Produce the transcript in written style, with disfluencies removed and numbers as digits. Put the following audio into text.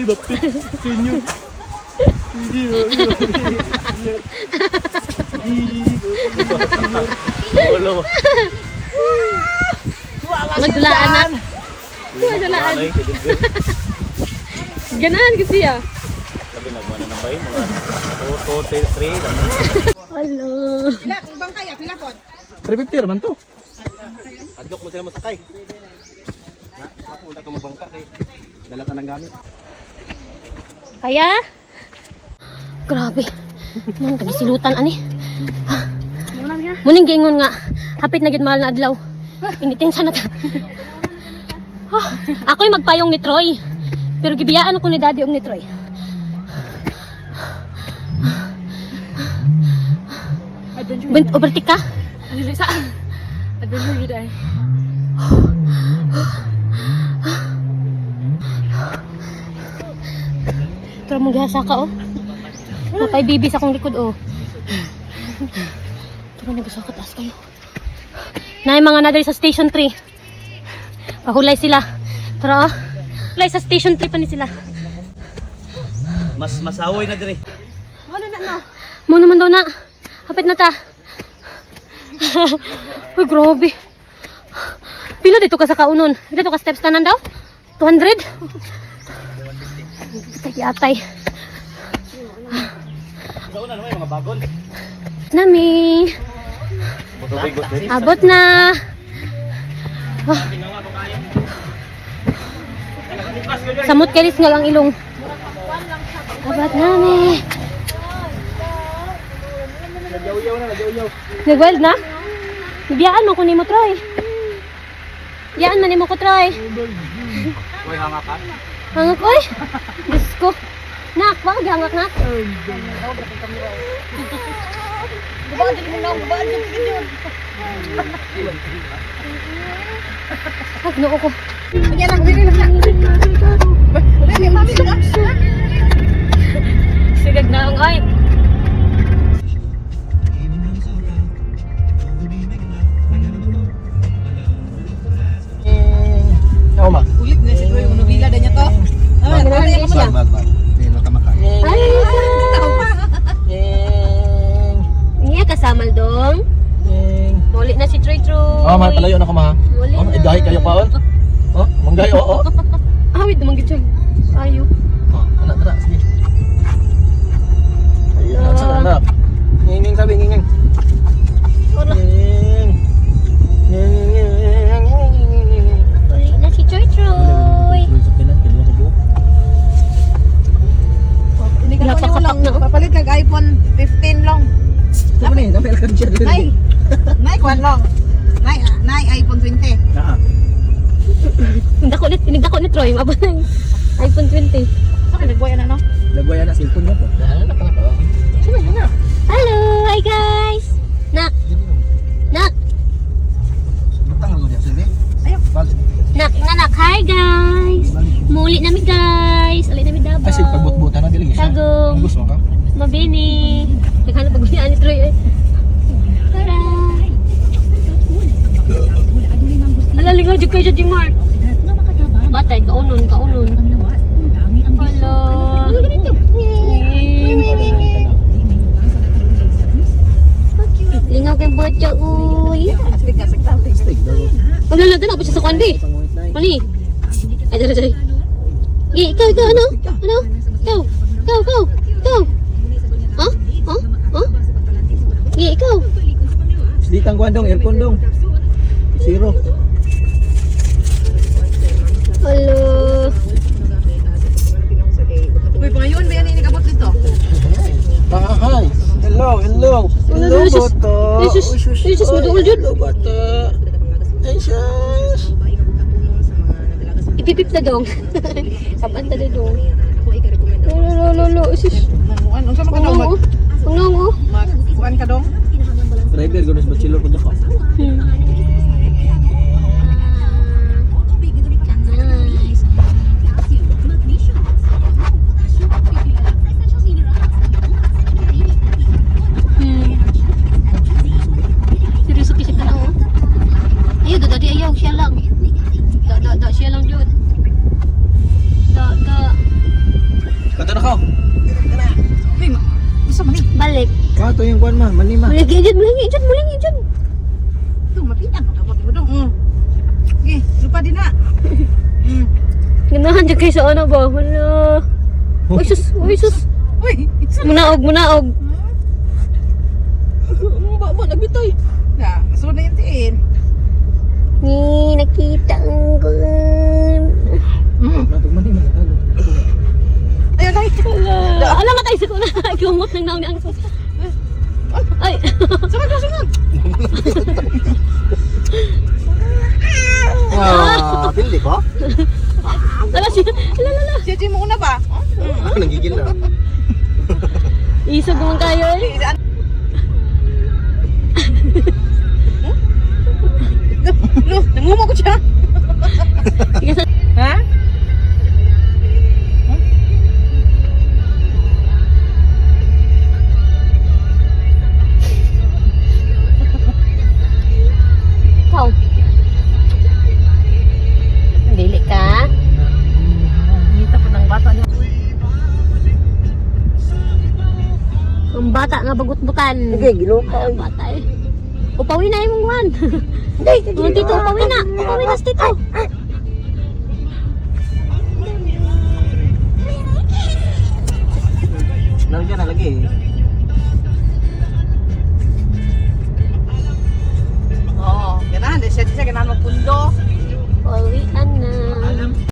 Bapit, senyum. Magdulaan na. Magdulaan. Ganahan kasi ah. Sabi nagmana ng bayo, mga 2, 3. Hello. Pila, kung bang kaya, pila po? 350 naman to. Adlok mo sila masakay. Ako wala ka mabangka kay dala ka ng gamit. Kaya? Grabe. Nang silutan ani. Muning giingon nga, hapit na gid mahal na adlaw. Initin sana ta. Ako'y magpayong ni Troy. Pero gibiyaan ako ni Daddy og ni Troy. Overtake ka? Ano saan? Adventure yun ay. Pero mong gihasa ka oh. Napay bibi sa akong likod oh. Pero nagusakot as kayo. Naay mga naday sa station 3. Pahulay sila. Tara oh. Hulay sa station 3 pa ni sila. Mas masaway na dire. Ano na no? Mo naman daw na. Hapit na ta. Uy, grabe. Pila dito ka sa kaunon? Dito ka steps tanan daw? 200? Atay. Sa una naman mga bagon. Nami. Abot na. Samot kelis nga lang ilong. Abot nami. Nag-wild na? Biyaan man ko ni mo, Troy. Biyaan man ni mo ko, Troy. Uy, hanga ka. Hangak, oy. Diyos ko. Nak, wag hangak na. Gubaan din mo lang, gubaan din mo yun. Ay, noo ko. Yan lang, bili lang. Bili, mami lang. Sigag na ang ay. Ako ma. Ulit na si Troy, unubila na niya to. Ay, siya. Bag. Hindi ka makain. Ay, niya kasamal dong. Muli na si Troy Troy. Oh, palayo na ko ma. Muli Oh, na. idahi kayo paon. Oh, manggay oo. Awit naman gid siya. Ayo. Oh, anak tara sige. Hello. Sa anak. Nging sabi nging. Wala. Nging. Muli na si Troy Troy. Sa pinan kedua ko buok. Napakapak na, oh. Papalit kag iPhone 15 long. Ano ni? Dami lang siya dito. Nay, nay kwan long. Nay iPhone 20. Ah. Tinigdako ni Troy, mabot na yung iPhone 20. Saka nagbuhay na no? Lagway na cellphone mo to. Ano ka na? Sige na. Hello, hi guys. Nak, nak, Butang mo dia sige. Ayaw. Balik. nak, hi guys. Muli nami guys. Uli nami Davao. Ay, sige, pagbut-butan na dili. Tagong. Gusto mo ka? Mabini. Naghanap pag ni Troy eh. Tara. Ala, lingaw dyan kayo dyan, Mark. Batay, kaunon. Hello. Lingaw kayong botya, uy. Steak daw. Wala na ako siya sa kuwan, be. Mali. Ay, dali. Ikaw, ano? Ikaw. Ha? Ikaw. Di tang kuan dong, aircon dong. Zero. Hello. Uy, pangayon ba yan inikabot dito? Hi. Hello. Boto. Jesus, maduol dyan. Hello, boto. Ay, sus. Ipipip na dong. Kapan ta na dong. Lolo, sis. Ano sa mga dong? Ang Kuan ka dong? Driver, gunos bachelor ko dyan. Seryoso kasi ka na oh. Ayaw, ayaw, siya lang. Siya lang, Jud. Kato yung kuan ma, manima. Mulingi dyan, mulingi dyan. Ito, mapitan. Tapos mo dong. Sige, lupa din na. Ganahan dyan kayo sa ano ba? Wala. Uy, sus. Uy, isa na. Munaog. Ba, nagbitoy. Na, so na yung tiin. Ni, nakita ang gun. Natog manima na talo. Ayun, ay. Alam matay sa kuna. Kumot ng naon ang sus. Ay. Sunod. Ah, pili ko? Ala siya. Lala. Siya mo una ba? Nanggigil na. Isog mo kayo eh. Lo, nanguma ko siya. Sige sa... Ha? Ikaw. Dili ka. Nita pa ng bata niya. Ang bata nga bagut-butan. Sige, gilupa. Ang bata eh. Upawin na yung mong Ang tito, upawin na. Upawin na si tito. Nalagyan na lagi.